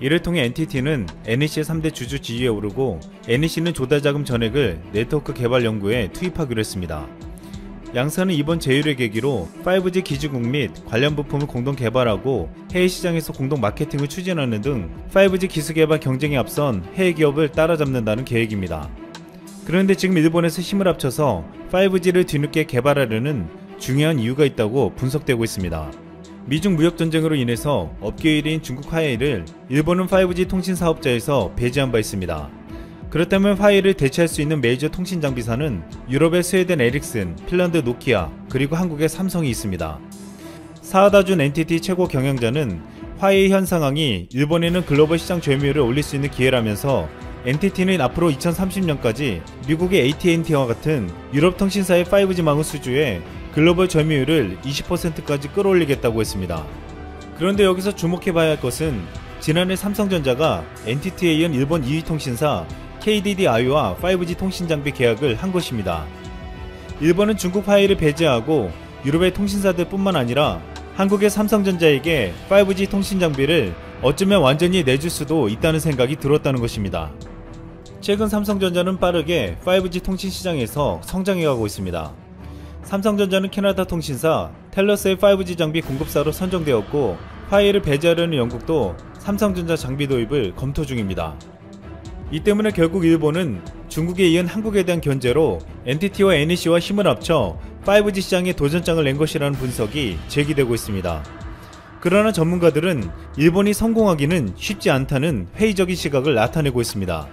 이를 통해 NTT는 NEC의 3대 주주 지위에 오르고 NEC는 조달자금 전액을 네트워크 개발 연구에 투입하기로 했습니다. 양사는 이번 제휴를 계기로 5G 기지국 및 관련 부품을 공동 개발하고 해외 시장에서 공동 마케팅을 추진하는 등 5G 기술 개발 경쟁에 앞선 해외 기업을 따라잡는다는 계획입니다. 그런데 지금 일본에서 힘을 합쳐서 5G를 뒤늦게 개발하려는 중요한 이유가 있다고 분석되고 있습니다. 미중 무역 전쟁으로 인해서 업계 1위인 중국 화웨이를 일본은 5G 통신 사업자에서 배제한 바 있습니다. 그렇다면 화웨이를 대체할 수 있는 메이저 통신 장비사는 유럽의 스웨덴 에릭슨, 핀란드 노키아, 그리고 한국의 삼성이 있습니다. 사하다 준 NTT 최고 경영자는 화웨이 현 상황이 일본에는 글로벌 시장 점유율을 올릴 수 있는 기회라면서 NTT는 앞으로 2030년까지 미국의 AT&T와 같은 유럽 통신사의 5G망을 수주해 글로벌 점유율을 20%까지 끌어올리겠다고 했습니다. 그런데 여기서 주목해봐야 할 것은 지난해 삼성전자가 NTT에 이은 일본 2위 통신사 KDDI와 5G 통신 장비 계약을 한 것입니다. 일본은 중국 화웨이를 배제하고 유럽의 통신사들 뿐만 아니라 한국의 삼성전자에게 5G 통신 장비를 어쩌면 완전히 내줄 수도 있다는 생각이 들었다는 것입니다. 최근 삼성전자는 빠르게 5G 통신 시장에서 성장해가고 있습니다. 삼성전자는 캐나다 통신사 텔러스의 5G 장비 공급사로 선정되었고 화웨이를 배제하려는 영국도 삼성전자 장비 도입을 검토 중입니다. 이 때문에 결국 일본은 중국에 이은 한국에 대한 견제로 NTT와 NEC와 힘을 합쳐 5G 시장에 도전장을 낸 것이라는 분석이 제기되고 있습니다. 그러나 전문가들은 일본이 성공하기는 쉽지 않다는 회의적인 시각을 나타내고 있습니다.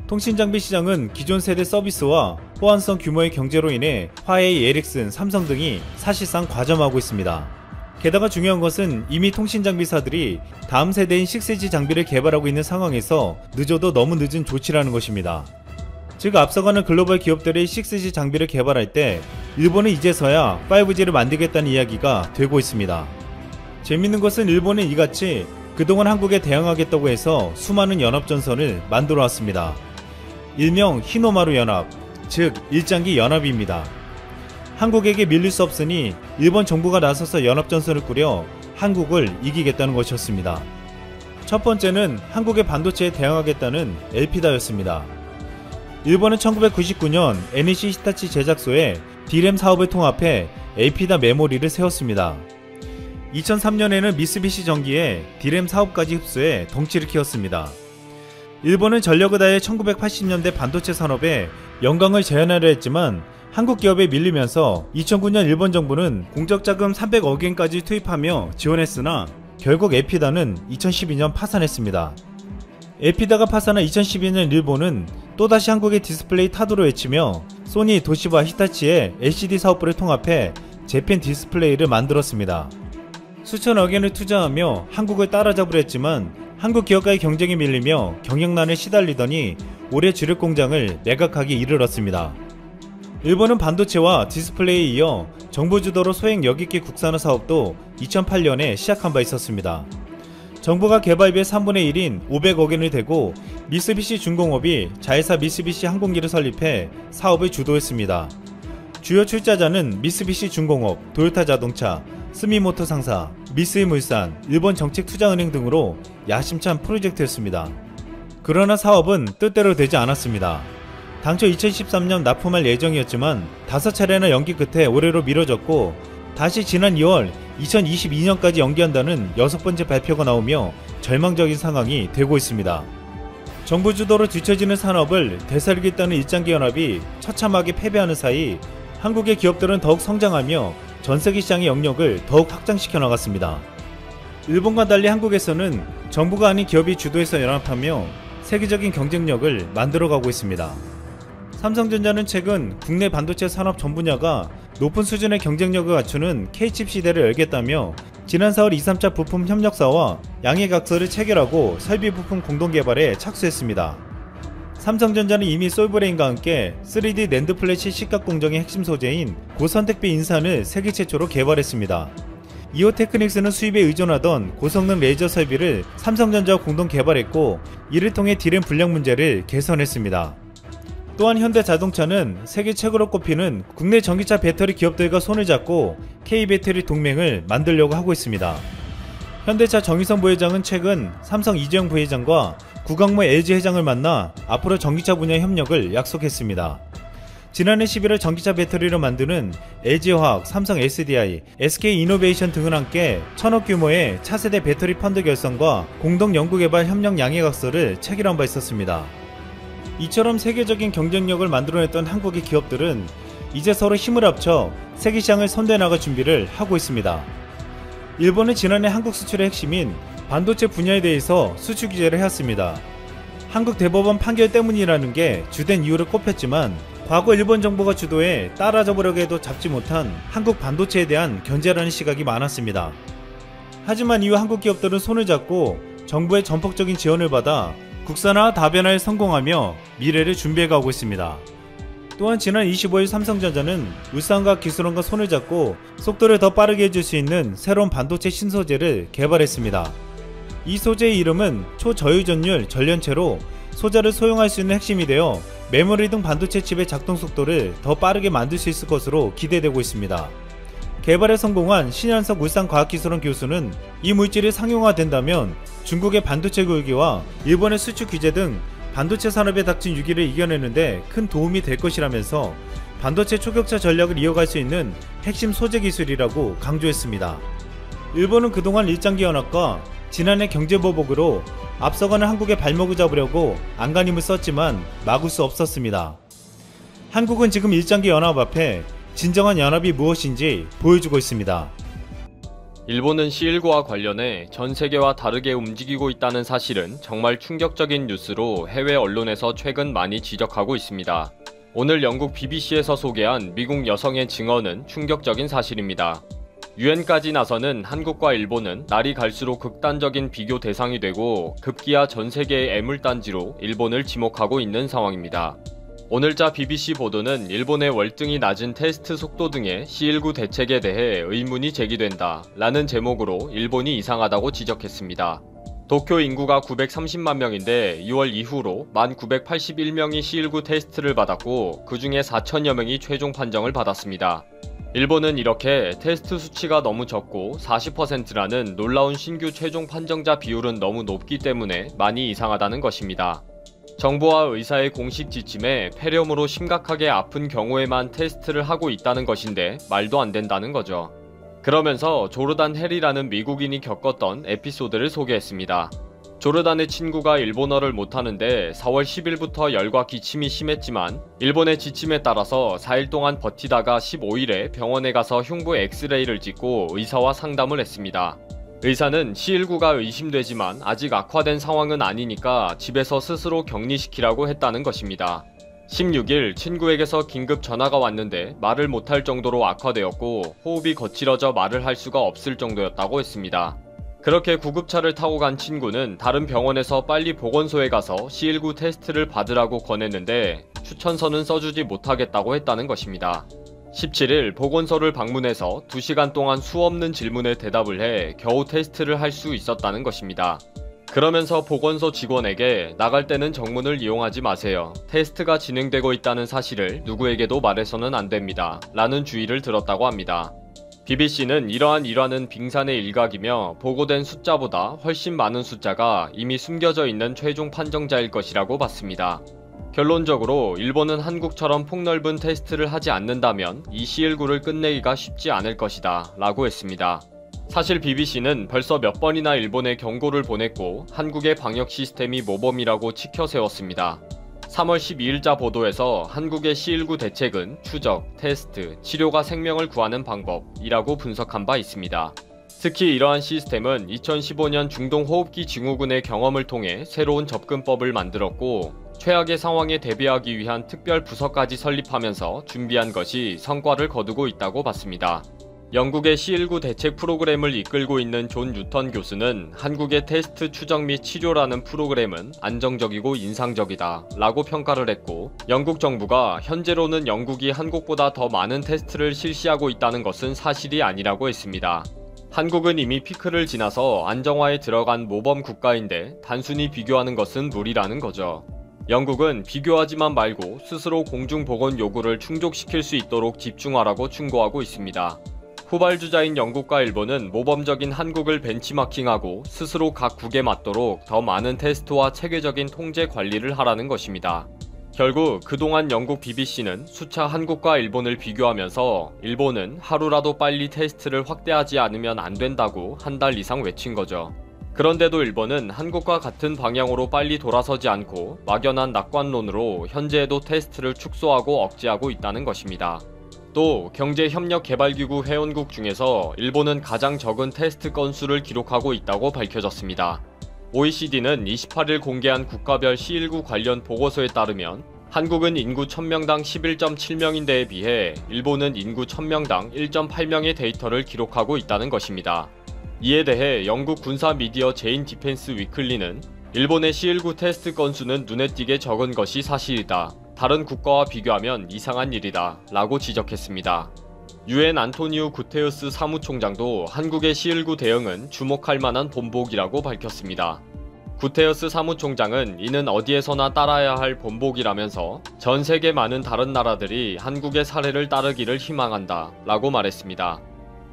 통신장비 시장은 기존 세대 서비스와 호환성 규모의 경제로 인해 화웨이, 에릭슨, 삼성 등이 사실상 과점하고 있습니다. 게다가 중요한 것은 이미 통신장비사들이 다음 세대인 6G 장비를 개발하고 있는 상황에서 늦어도 너무 늦은 조치라는 것입니다. 즉 앞서가는 글로벌 기업들이 6G 장비를 개발할 때 일본은 이제서야 5G를 만들겠다는 이야기가 되고 있습니다. 재밌는 것은 일본은 이같이 그동안 한국에 대항하겠다고 해서 수많은 연합전선을 만들어 왔습니다. 일명 히노마루 연합, 즉 일장기 연합입니다. 한국에게 밀릴 수 없으니 일본 정부가 나서서 연합전선을 꾸려 한국을 이기겠다는 것이었습니다. 첫 번째는 한국의 반도체에 대항하겠다는 엘피다였습니다. 일본은 1999년 NEC 히타치 제작소에 D램 사업을 통합해 엘피다 메모리를 세웠습니다. 2003년에는 미쓰비시 전기에 D램 사업까지 흡수해 덩치를 키웠습니다. 일본은 전력을 다해 1980년대 반도체 산업에 영광을 재현하려 했지만 한국 기업에 밀리면서 2009년 일본 정부는 공적자금 300억엔까지 투입하며 지원했으나 결국 에피다는 2012년 파산했습니다. 에피다가 파산한 2012년 일본은 또다시 한국의 디스플레이 타도를 외치며 소니, 도시바, 히타치의 LCD 사업부를 통합해 재팬 디스플레이를 만들었습니다. 수천억엔을 투자하며 한국을 따라잡으려 했지만 한국 기업과의 경쟁에 밀리며 경영난에 시달리더니 올해 주력 공장을 매각하기 이르렀습니다. 일본은 반도체와 디스플레이에 이어 정부 주도로 소액 여객기 국산화 사업도 2008년에 시작한 바 있었습니다. 정부가 개발비의 3분의 1인 500억엔을 대고 미쓰비시 중공업이 자회사 미쓰비시 항공기를 설립해 사업을 주도했습니다. 주요 출자자는 미쓰비시 중공업, 도요타 자동차, 스미모토 상사, 미쓰이물산, 일본 정책투자은행 등으로 야심찬 프로젝트였습니다. 그러나 사업은 뜻대로 되지 않았습니다. 당초 2013년 납품할 예정이었지만 5차례나 연기 끝에 올해로 미뤄졌고 다시 지난 2월 2022년까지 연기한다는 6번째 발표가 나오며 절망적인 상황이 되고 있습니다. 정부 주도로 뒤처지는 산업을 되살리겠다는 일장기 연합이 처참하게 패배하는 사이 한국의 기업들은 더욱 성장하며 전세계 시장의 영역을 더욱 확장시켜 나갔습니다. 일본과 달리 한국에서는 정부가 아닌 기업이 주도해서 연합하며 세계적인 경쟁력을 만들어가고 있습니다. 삼성전자는 최근 국내 반도체 산업 전 분야가 높은 수준의 경쟁력을 갖추는 K칩 시대를 열겠다며 지난 4월 2, 3차 부품 협력사와 양해각서를 체결하고 설비 부품 공동 개발에 착수했습니다. 삼성전자는 이미 솔브레인과 함께 3D 낸드 플래시 시각 공정의 핵심 소재인 고선택비 인산을 세계 최초로 개발했습니다. 이오 테크닉스는 수입에 의존하던 고성능 레이저 설비를 삼성전자와 공동 개발했고 이를 통해 D램 불량 문제를 개선했습니다. 또한 현대자동차는 세계 최고로 꼽히는 국내 전기차 배터리 기업들과 손을 잡고 K배터리 동맹을 만들려고 하고 있습니다. 현대차 정의선 부회장은 최근 삼성 이재용 부회장과 구강모 LG 회장을 만나 앞으로 전기차 분야 협력을 약속했습니다. 지난해 11월 전기차 배터리를 만드는 LG화학, 삼성 SDI, SK이노베이션 등은 함께 1000억 규모의 차세대 배터리 펀드 결성과 공동 연구개발 협력 양해각서를 체결한 바 있었습니다. 이처럼 세계적인 경쟁력을 만들어냈던 한국의 기업들은 이제 서로 힘을 합쳐 세계 시장을 선도해 나갈 준비를 하고 있습니다. 일본은 지난해 한국 수출의 핵심인 반도체 분야에 대해서 수출 규제를 해왔습니다. 한국 대법원 판결 때문이라는 게 주된 이유를 꼽혔지만 과거 일본 정부가 주도해 따라잡으려고 해도 잡지 못한 한국 반도체에 대한 견제라는 시각이 많았습니다. 하지만 이후 한국 기업들은 손을 잡고 정부의 전폭적인 지원을 받아 국산화 다변화에 성공하며 미래를 준비해가고 있습니다. 또한 지난 25일 삼성전자는 울산과학 기술원과 손을 잡고 속도를 더 빠르게 해줄 수 있는 새로운 반도체 신소재를 개발했습니다. 이 소재의 이름은 초저유전율 전련체로 소자를 소용할 수 있는 핵심이 되어 메모리 등 반도체 칩의 작동 속도를 더 빠르게 만들 수 있을 것으로 기대되고 있습니다. 개발에 성공한 신현석 울산과학기술원 교수는 이 물질이 상용화된다면 중국의 반도체 굴기와 일본의 수출 규제 등 반도체 산업에 닥친 위기를 이겨내는데 큰 도움이 될 것이라면서 반도체 초격차 전략을 이어갈 수 있는 핵심 소재 기술이라고 강조했습니다. 일본은 그동안 일장기 연합과 지난해 경제보복으로 앞서가는 한국의 발목을 잡으려고 안간힘을 썼지만 막을 수 없었습니다. 한국은 지금 일장기 연합 앞에 진정한 연합이 무엇인지 보여주고 있습니다. 일본은 C19와 관련해 전 세계와 다르게 움직이고 있다는 사실은 정말 충격적인 뉴스로 해외 언론에서 최근 많이 지적하고 있습니다. 오늘 영국 BBC에서 소개한 미국 여성의 증언은 충격적인 사실입니다. 유엔까지 나서는 한국과 일본은 날이 갈수록 극단적인 비교 대상이 되고 급기야 전 세계의 애물단지로 일본을 지목하고 있는 상황입니다. 오늘자 BBC 보도는 일본의 월등히 낮은 테스트 속도 등의 C19 대책에 대해 의문이 제기된다 라는 제목으로 일본이 이상하다고 지적했습니다. 도쿄 인구가 930만 명인데 2월 이후로 1981명이 C19 테스트를 받았고 그 중에 4천여 명이 최종 판정을 받았습니다. 일본은 이렇게 테스트 수치가 너무 적고 40%라는 놀라운 신규 최종 판정자 비율은 너무 높기 때문에 많이 이상하다는 것입니다. 정부와 의사의 공식 지침에 폐렴으로 심각하게 아픈 경우에만 테스트를 하고 있다는 것인데 말도 안 된다는 거죠. 그러면서 조르단 헬이라는 미국인이 겪었던 에피소드를 소개했습니다. 조르단의 친구가 일본어를 못하는데 4월 10일부터 열과 기침이 심했지만 일본의 지침에 따라서 4일 동안 버티다가 15일에 병원에 가서 흉부 엑스레이를 찍고 의사와 상담을 했습니다. 의사는 C19가 의심되지만 아직 악화된 상황은 아니니까 집에서 스스로 격리시키라고 했다는 것입니다. 16일 친구에게서 긴급 전화가 왔는데 말을 못할 정도로 악화되었고 호흡이 거칠어져 말을 할 수가 없을 정도였다고 했습니다. 그렇게 구급차를 타고 간 친구는 다른 병원에서 빨리 보건소에 가서 C19 테스트를 받으라고 권했는데 추천서는 써주지 못하겠다고 했다는 것입니다. 17일 보건소를 방문해서 2시간 동안 수없는 질문에 대답을 해 겨우 테스트를 할 수 있었다는 것입니다. 그러면서 보건소 직원에게 나갈 때는 정문을 이용하지 마세요. 테스트가 진행되고 있다는 사실을 누구에게도 말해서는 안 됩니다. 라는 주의를 들었다고 합니다. BBC는 이러한 일화는 빙산의 일각이며 보고된 숫자보다 훨씬 많은 숫자가 이미 숨겨져 있는 최종 판정자일 것이라고 봤습니다. 결론적으로 일본은 한국처럼 폭넓은 테스트를 하지 않는다면 이 C19를 끝내기가 쉽지 않을 것이다 라고 했습니다. 사실 BBC는 벌써 몇 번이나 일본에 경고를 보냈고 한국의 방역 시스템이 모범이라고 치켜세웠습니다. 3월 12일자 보도에서 한국의 C19 대책은 추적, 테스트, 치료가 생명을 구하는 방법이라고 분석한 바 있습니다. 특히 이러한 시스템은 2015년 중동호흡기 증후군의 경험을 통해 새로운 접근법을 만들었고 최악의 상황에 대비하기 위한 특별 부서까지 설립하면서 준비한 것이 성과를 거두고 있다고 봤습니다. 영국의 C19 대책 프로그램을 이끌고 있는 존 뉴턴 교수는 한국의 테스트 추적 및 치료라는 프로그램은 안정적이고 인상적이다 라고 평가를 했고 영국 정부가 현재로는 영국이 한국보다 더 많은 테스트를 실시하고 있다는 것은 사실이 아니라고 했습니다. 한국은 이미 피크를 지나서 안정화에 들어간 모범 국가인데 단순히 비교하는 것은 무리라는 거죠. 영국은 비교하지만 말고 스스로 공중보건 요구를 충족시킬 수 있도록 집중하라고 충고하고 있습니다. 후발주자인 영국과 일본은 모범적인 한국을 벤치마킹하고 스스로 각 국에 맞도록 더 많은 테스트와 체계적인 통제 관리를 하라는 것입니다. 결국 그동안 영국 BBC는 수차 한국과 일본을 비교하면서 일본은 하루라도 빨리 테스트를 확대하지 않으면 안 된다고 한 달 이상 외친 거죠. 그런데도 일본은 한국과 같은 방향으로 빨리 돌아서지 않고 막연한 낙관론으로 현재에도 테스트를 축소하고 억제하고 있다는 것입니다. 또 경제협력개발기구 회원국 중에서 일본은 가장 적은 테스트 건수를 기록하고 있다고 밝혀졌습니다. OECD는 28일 공개한 국가별 C19 관련 보고서에 따르면 한국은 인구 1000명당 11.7명인데에 비해 일본은 인구 1000명당 1.8명의 데이터를 기록하고 있다는 것입니다. 이에 대해 영국 군사 미디어 제인 디펜스 위클리는 일본의 C19 테스트 건수는 눈에 띄게 적은 것이 사실이다. 다른 국가와 비교하면 이상한 일이다. 라고 지적했습니다. UN 안토니우 구테우스 사무총장도 한국의 C19 대응은 주목할 만한 본보기라고 밝혔습니다. 구테우스 사무총장은 이는 어디에서나 따라야 할 본보기라면서 전 세계 많은 다른 나라들이 한국의 사례를 따르기를 희망한다. 라고 말했습니다.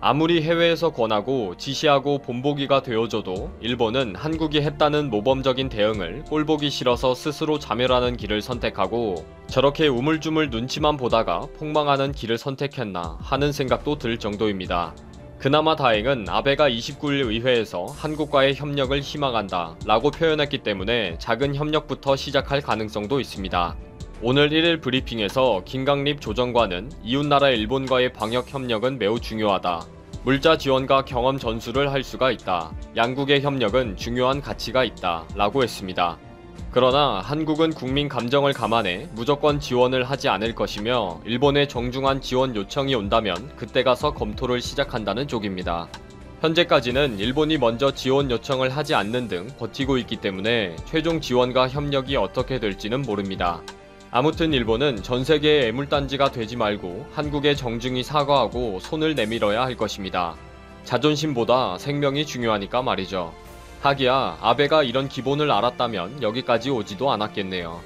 아무리 해외에서 권하고 지시하고 본보기가 되어줘도 일본은 한국이 했다는 모범적인 대응을 꼴보기 싫어서 스스로 자멸하는 길을 선택하고 저렇게 우물쭈물 눈치만 보다가 폭망하는 길을 선택했나 하는 생각도 들 정도입니다. 그나마 다행은 아베가 29일 의회에서 한국과의 협력을 희망한다 라고 표현했기 때문에 작은 협력부터 시작할 가능성도 있습니다. 오늘 1일 브리핑에서 김강립 조정관은 이웃나라 일본과의 방역 협력은 매우 중요하다. 물자 지원과 경험 전수를 할 수가 있다. 양국의 협력은 중요한 가치가 있다. 라고 했습니다. 그러나 한국은 국민 감정을 감안해 무조건 지원을 하지 않을 것이며 일본의 정중한 지원 요청이 온다면 그때 가서 검토를 시작한다는 쪽입니다. 현재까지는 일본이 먼저 지원 요청을 하지 않는 등 버티고 있기 때문에 최종 지원과 협력이 어떻게 될지는 모릅니다. 아무튼 일본은 전세계의 애물단지가 되지 말고 한국에 정중히 사과하고 손을 내밀어야 할 것입니다. 자존심보다 생명이 중요하니까 말이죠. 하기야 아베가 이런 기본을 알았다면 여기까지 오지도 않았겠네요.